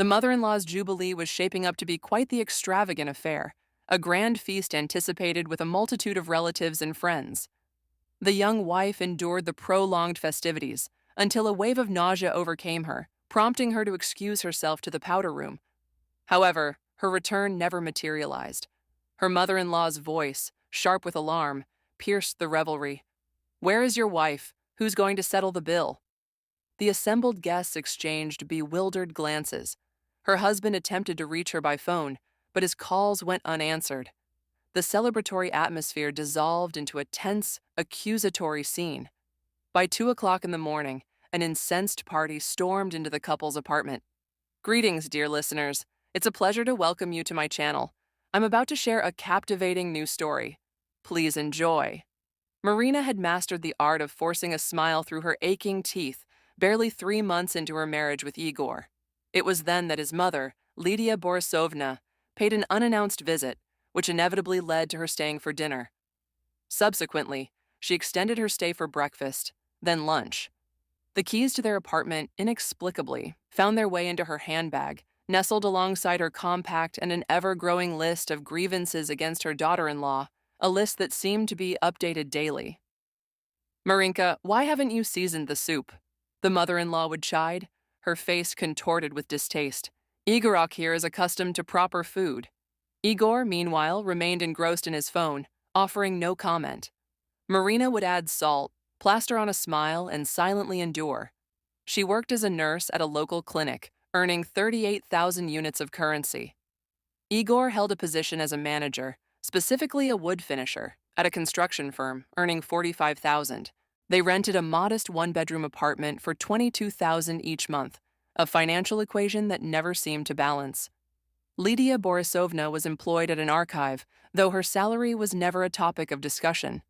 The mother-in-law's jubilee was shaping up to be quite the extravagant affair, a grand feast anticipated with a multitude of relatives and friends. The young wife endured the prolonged festivities until a wave of nausea overcame her, prompting her to excuse herself to the powder room. However, her return never materialized. Her mother-in-law's voice, sharp with alarm, pierced the revelry. "Where is your wife? Who's going to settle the bill?" The assembled guests exchanged bewildered glances. Her husband attempted to reach her by phone, but his calls went unanswered. The celebratory atmosphere dissolved into a tense, accusatory scene. By 2 o'clock in the morning, an incensed party stormed into the couple's apartment. "Greetings, dear listeners. It's a pleasure to welcome you to my channel. I'm about to share a captivating new story. Please enjoy." Marina had mastered the art of forcing a smile through her aching teeth barely 3 months into her marriage with Igor. It was then that his mother, Lydia Borisovna, paid an unannounced visit, which inevitably led to her staying for dinner. Subsequently, she extended her stay for breakfast, then lunch. The keys to their apartment, inexplicably, found their way into her handbag, nestled alongside her compact and an ever-growing list of grievances against her daughter-in-law, a list that seemed to be updated daily. "Marinka, why haven't you seasoned the soup?" the mother-in-law would chide, her face contorted with distaste. "Igorok here is accustomed to proper food." Igor, meanwhile, remained engrossed in his phone, offering no comment. Marina would add salt, plaster on a smile, and silently endure. She worked as a nurse at a local clinic, earning 38,000 units of currency. Igor held a position as a manager, specifically a wood finisher, at a construction firm, earning 45,000. They rented a modest one-bedroom apartment for 22,000 each month, a financial equation that never seemed to balance. Lydia Borisovna was employed at an archive, though her salary was never a topic of discussion.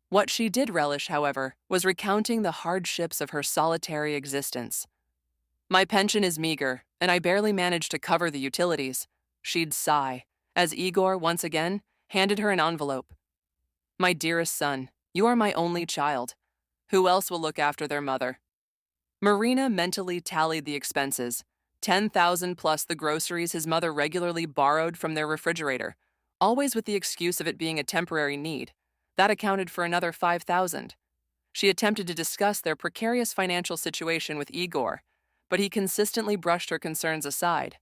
What she did relish, however, was recounting the hardships of her solitary existence. "My pension is meager, and I barely manage to cover the utilities," she'd sigh, as Igor, once again, handed her an envelope. "My dearest son, you are my only child. Who else will look after their mother?" Marina mentally tallied the expenses, 10,000 plus the groceries his mother regularly borrowed from their refrigerator, always with the excuse of it being a temporary need. That accounted for another 5,000. She attempted to discuss their precarious financial situation with Igor, but he consistently brushed her concerns aside.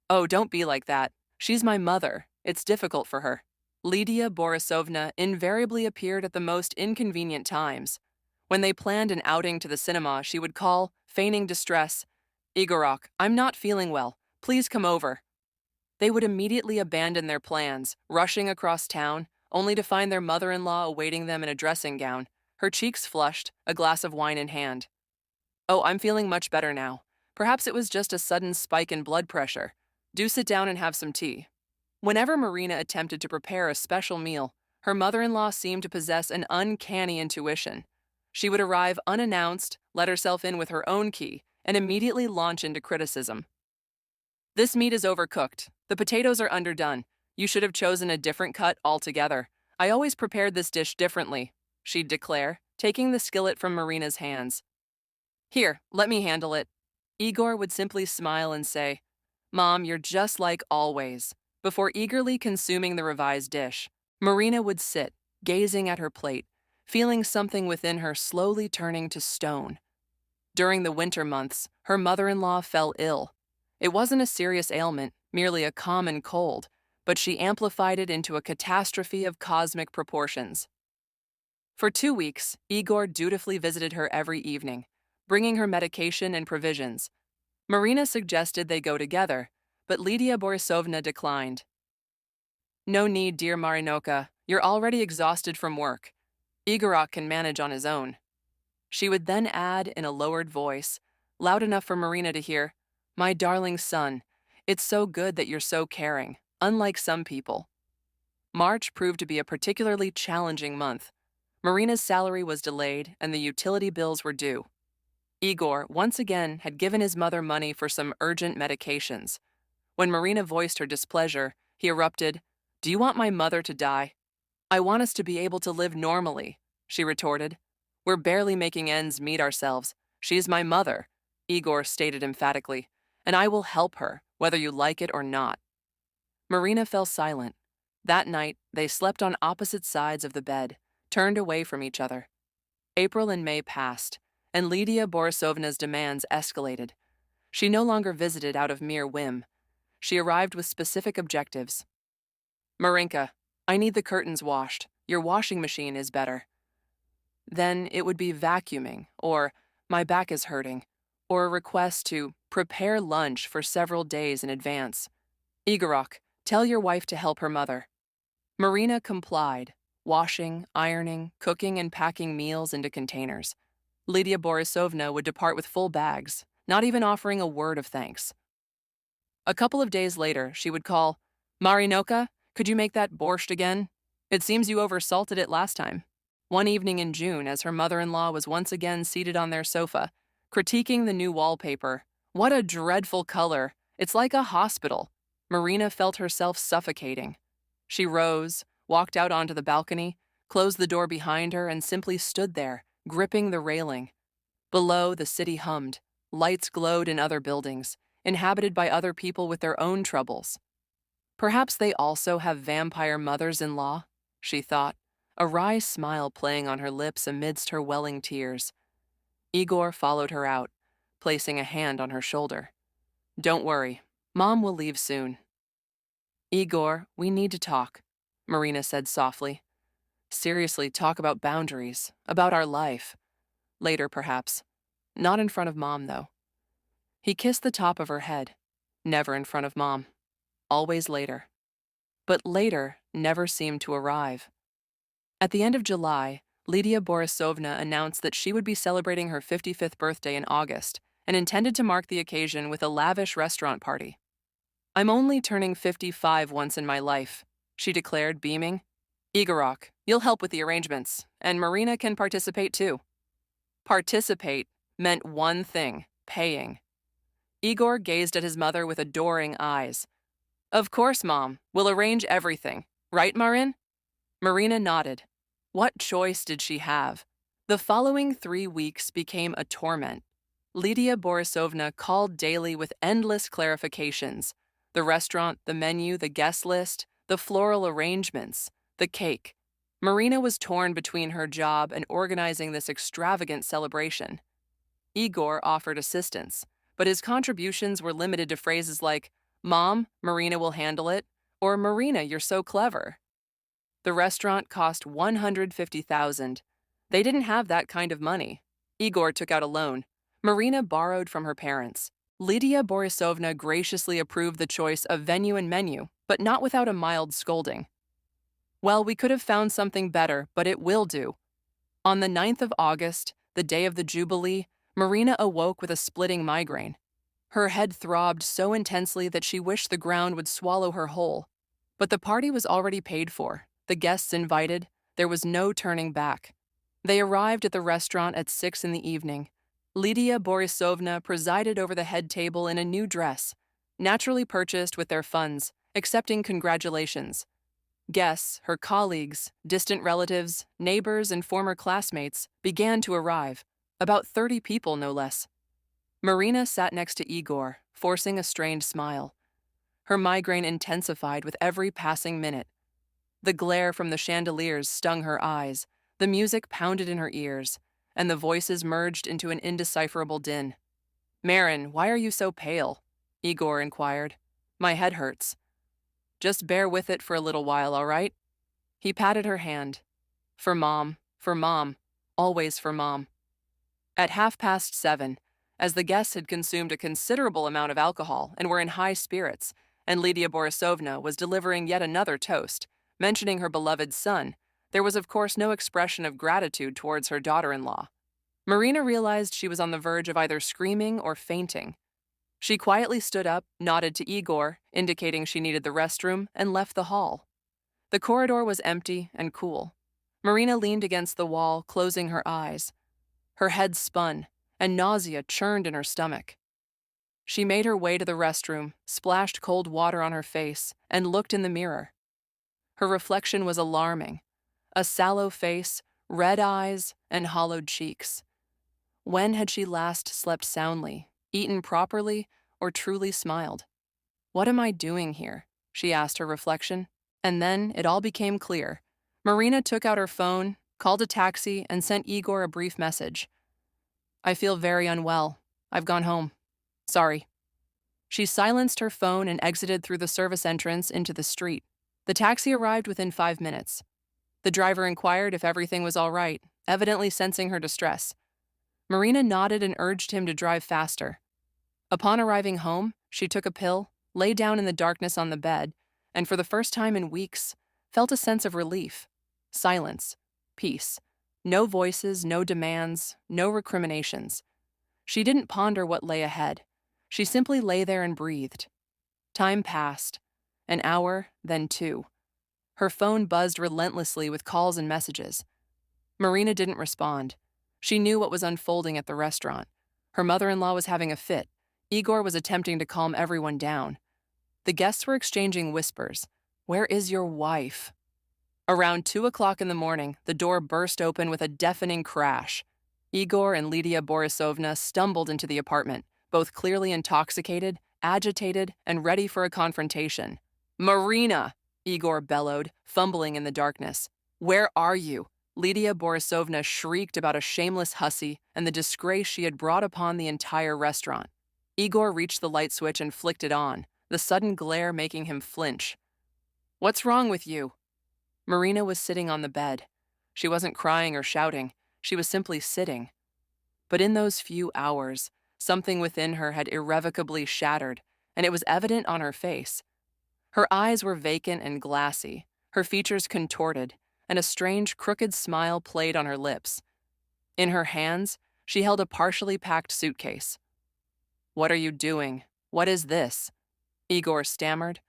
"Oh, don't be like that. She's my mother. It's difficult for her." Lydia Borisovna invariably appeared at the most inconvenient times. When they planned an outing to the cinema, she would call, feigning distress, "Igorok, I'm not feeling well. Please come over." They would immediately abandon their plans, rushing across town, only to find their mother-in-law awaiting them in a dressing gown, her cheeks flushed, a glass of wine in hand. "Oh, I'm feeling much better now. Perhaps it was just a sudden spike in blood pressure. Do sit down and have some tea." Whenever Marina attempted to prepare a special meal, her mother-in-law seemed to possess an uncanny intuition. She would arrive unannounced, let herself in with her own key, and immediately launch into criticism. "This meat is overcooked. The potatoes are underdone. You should have chosen a different cut altogether. I always prepared this dish differently," she'd declare, taking the skillet from Marina's hands. "Here, let me handle it." Igor would simply smile and say, "Mom, you're just like always," before eagerly consuming the revised dish. Marina would sit, gazing at her plate, feeling something within her slowly turning to stone. During the winter months, her mother-in-law fell ill. It wasn't a serious ailment, merely a common cold, but she amplified it into a catastrophe of cosmic proportions. For 2 weeks, Igor dutifully visited her every evening, bringing her medication and provisions. Marina suggested they go together, but Lydia Borisovna declined. "No need, dear Marinoka. You're already exhausted from work. Igorok can manage on his own." She would then add in a lowered voice, loud enough for Marina to hear, "My darling son, it's so good that you're so caring, unlike some people." March proved to be a particularly challenging month. Marina's salary was delayed and the utility bills were due. Igor, once again, had given his mother money for some urgent medications. When Marina voiced her displeasure, he erupted, "Do you want my mother to die?" "I want us to be able to live normally," she retorted. "We're barely making ends meet ourselves. She's my mother," Igor stated emphatically, and I will help her, whether you like it or not." Marina fell silent. That night, they slept on opposite sides of the bed, turned away from each other. April and May passed, and Lydia Borisovna's demands escalated. She no longer visited out of mere whim. She arrived with specific objectives. "Marinka, I need the curtains washed. Your washing machine is better." Then it would be vacuuming, or "my back is hurting," or a request to prepare lunch for several days in advance. "Igorok, tell your wife to help her mother." Marina complied, washing, ironing, cooking, and packing meals into containers. Lydia Borisovna would depart with full bags, not even offering a word of thanks. A couple of days later, she would call, "Marinoka, could you make that borscht again? It seems you oversalted it last time." One evening in June, as her mother-in-law was once again seated on their sofa, critiquing the new wallpaper. "What a dreadful color. It's like a hospital." Marina felt herself suffocating. She rose, walked out onto the balcony, closed the door behind her, and simply stood there, gripping the railing. Below, the city hummed. Lights glowed in other buildings, inhabited by other people with their own troubles. Perhaps they also have vampire mothers-in-law, she thought, a wry smile playing on her lips amidst her welling tears. Igor followed her out, placing a hand on her shoulder. "Don't worry, Mom will leave soon." "Igor, we need to talk," Marina said softly. "Seriously, talk about boundaries, about our life. Later, perhaps. Not in front of Mom, though." He kissed the top of her head. Never in front of Mom. Always later. But later never seemed to arrive. At the end of July, Lydia Borisovna announced that she would be celebrating her 55th birthday in August and intended to mark the occasion with a lavish restaurant party. "I'm only turning 55 once in my life," she declared, beaming. "Igorok, you'll help with the arrangements, and Marina can participate too." Participate meant one thing: paying. Igor gazed at his mother with adoring eyes. "Of course, Mom. We'll arrange everything. Right, Marin?" Marina nodded. What choice did she have? The following 3 weeks became a torment. Lydia Borisovna called daily with endless clarifications. The restaurant, the menu, the guest list, the floral arrangements, the cake. Marina was torn between her job and organizing this extravagant celebration. Igor offered assistance, but his contributions were limited to phrases like, "Mom, Marina will handle it," or "Marina, you're so clever." The restaurant cost $150,000. They didn't have that kind of money. Igor took out a loan. Marina borrowed from her parents. Lydia Borisovna graciously approved the choice of venue and menu, but not without a mild scolding. "Well, we could have found something better, but it will do." On the 9th of August, the day of the Jubilee, Marina awoke with a splitting migraine. Her head throbbed so intensely that she wished the ground would swallow her whole. But the party was already paid for, the guests invited, there was no turning back. They arrived at the restaurant at 6 in the evening. Lydia Borisovna presided over the head table in a new dress, naturally purchased with their funds, accepting congratulations. Guests, her colleagues, distant relatives, neighbors, and former classmates began to arrive, about 30 people no less. Marina sat next to Igor, forcing a strained smile. Her migraine intensified with every passing minute. The glare from the chandeliers stung her eyes, the music pounded in her ears, and the voices merged into an indecipherable din. "Marin, why are you so pale?" Igor inquired. "My head hurts." "Just bear with it for a little while, all right?" He patted her hand. For Mom, always for Mom." At 7:30, as the guests had consumed a considerable amount of alcohol and were in high spirits, and Lydia Borisovna was delivering yet another toast, mentioning her beloved son, there was of course no expression of gratitude towards her daughter-in-law. Marina realized she was on the verge of either screaming or fainting. She quietly stood up, nodded to Igor, indicating she needed the restroom, and left the hall. The corridor was empty and cool. Marina leaned against the wall, closing her eyes. Her head spun, and nausea churned in her stomach. She made her way to the restroom, splashed cold water on her face, and looked in the mirror. Her reflection was alarming. A sallow face, red eyes, and hollowed cheeks. When had she last slept soundly, eaten properly, or truly smiled. "What am I doing here?" she asked her reflection. And then it all became clear. Marina took out her phone, called a taxi, and sent Igor a brief message. "I feel very unwell. I've gone home. Sorry." She silenced her phone and exited through the service entrance into the street. The taxi arrived within 5 minutes. The driver inquired if everything was all right, evidently sensing her distress. Marina nodded and urged him to drive faster. Upon arriving home, she took a pill, lay down in the darkness on the bed, and for the first time in weeks, felt a sense of relief. Silence. Peace. No voices, no demands, no recriminations. She didn't ponder what lay ahead. She simply lay there and breathed. Time passed. An hour, then 2. Her phone buzzed relentlessly with calls and messages. Marina didn't respond. She knew what was unfolding at the restaurant. Her mother-in-law was having a fit. Igor was attempting to calm everyone down. The guests were exchanging whispers. "Where is your wife?" Around 2 o'clock in the morning, the door burst open with a deafening crash. Igor and Lydia Borisovna stumbled into the apartment, both clearly intoxicated, agitated, and ready for a confrontation. "Marina!" Igor bellowed, fumbling in the darkness. "Where are you?" Lydia Borisovna shrieked about a shameless hussy and the disgrace she had brought upon the entire restaurant. Igor reached the light switch and flicked it on, the sudden glare making him flinch. "What's wrong with you?" Marina was sitting on the bed. She wasn't crying or shouting. She was simply sitting. But in those few hours, something within her had irrevocably shattered, and it was evident on her face. Her eyes were vacant and glassy, her features contorted, and a strange, crooked smile played on her lips. In her hands, she held a partially packed suitcase. "What are you doing? What is this?" Igor stammered.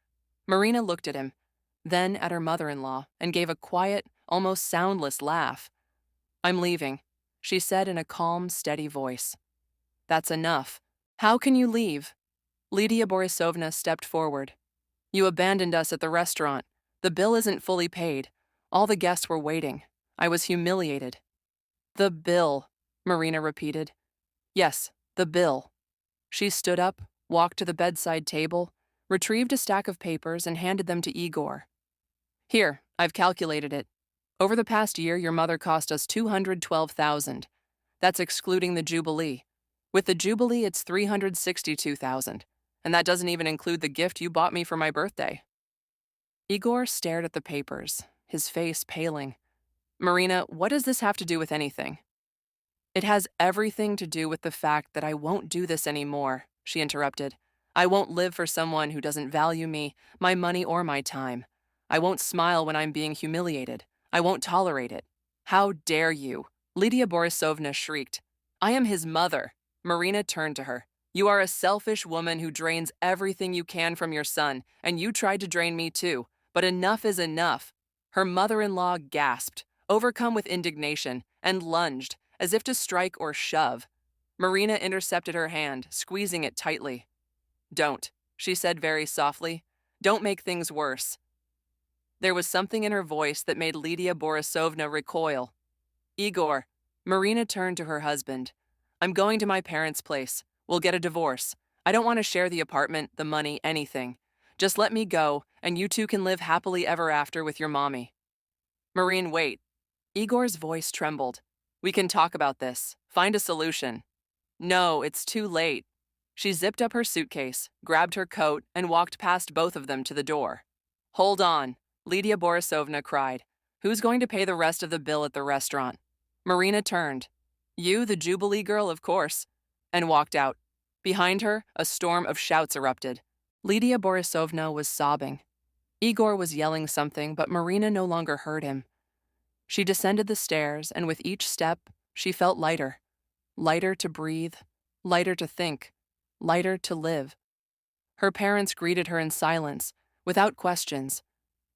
Marina looked at him, then at her mother-in-law, and gave a quiet, almost soundless laugh. "I'm leaving," she said in a calm, steady voice. "That's enough. How can you leave?" Lydia Borisovna stepped forward. "You abandoned us at the restaurant. The bill isn't fully paid. All the guests were waiting. I was humiliated." "The bill," Marina repeated. "Yes, the bill." She stood up, walked to the bedside table, retrieved a stack of papers, and handed them to Igor. "Here, I've calculated it. Over the past year, your mother cost us $212,000. That's excluding the Jubilee. With the Jubilee, it's $362,000. And that doesn't even include the gift you bought me for my birthday." Igor stared at the papers, his face paling. "Marina, what does this have to do with anything?" "It has everything to do with the fact that I won't do this anymore," she interrupted. "I won't live for someone who doesn't value me, my money, or my time. I won't smile when I'm being humiliated. I won't tolerate it." "How dare you?" Lydia Borisovna shrieked. "I am his mother." Marina turned to her. "You are a selfish woman who drains everything you can from your son, and you tried to drain me too. But enough is enough." Her mother-in-law gasped, overcome with indignation, and lunged, as if to strike or shove. Marina intercepted her hand, squeezing it tightly. "Don't," she said very softly. "Don't make things worse." There was something in her voice that made Lydia Borisovna recoil. "Igor," Marina turned to her husband. "I'm going to my parents' place. We'll get a divorce. I don't want to share the apartment, the money, anything. Just let me go, and you two can live happily ever after with your mommy." "Marine, wait." Igor's voice trembled. "We can talk about this. Find a solution." "No, it's too late." She zipped up her suitcase, grabbed her coat, and walked past both of them to the door. "Hold on," Lydia Borisovna cried. "Who's going to pay the rest of the bill at the restaurant?" Marina turned. "You, the Jubilee girl, of course," and walked out. Behind her, a storm of shouts erupted. Lydia Borisovna was sobbing. Igor was yelling something, but Marina no longer heard him. She descended the stairs, and with each step, she felt lighter. Lighter to breathe, lighter to think, lighter to live. Her parents greeted her in silence, without questions.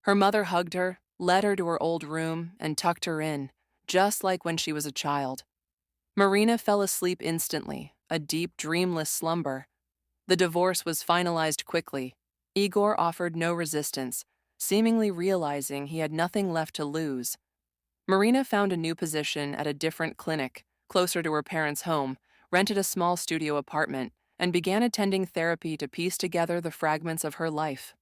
Her mother hugged her, led her to her old room, and tucked her in, just like when she was a child. Marina fell asleep instantly, a deep, dreamless slumber. The divorce was finalized quickly. Igor offered no resistance, seemingly realizing he had nothing left to lose. Marina found a new position at a different clinic, closer to her parents' home, rented a small studio apartment, and began attending therapy to piece together the fragments of her life.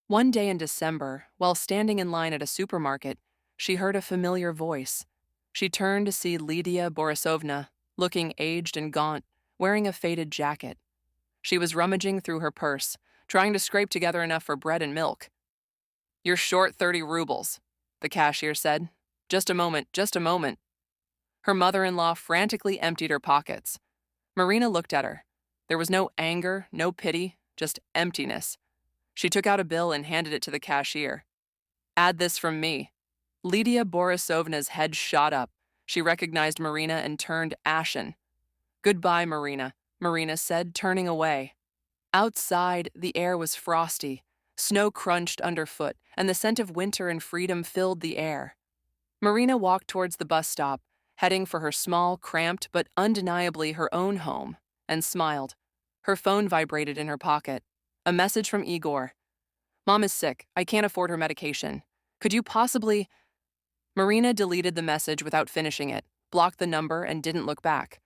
One day in December, while standing in line at a supermarket, she heard a familiar voice. She turned to see Lydia Borisovna, looking aged and gaunt, wearing a faded jacket. She was rummaging through her purse, trying to scrape together enough for bread and milk. "You're short 30 rubles, the cashier said. Just a moment, just a moment." Her mother-in-law frantically emptied her pockets. Marina looked at her. There was no anger, no pity, just emptiness. She took out a bill and handed it to the cashier. "Add this from me." Lydia Borisovna's head shot up. She recognized Marina and turned ashen. "Goodbye, Marina," Marina said, turning away. Outside, the air was frosty. Snow crunched underfoot, and the scent of winter and freedom filled the air. Marina walked towards the bus stop, heading for her small, cramped, but undeniably her own home, and smiled. Her phone vibrated in her pocket. A message from Igor. "Mom is sick. I can't afford her medication. Could you possibly—" Marina deleted the message without finishing it, blocked the number, and didn't look back.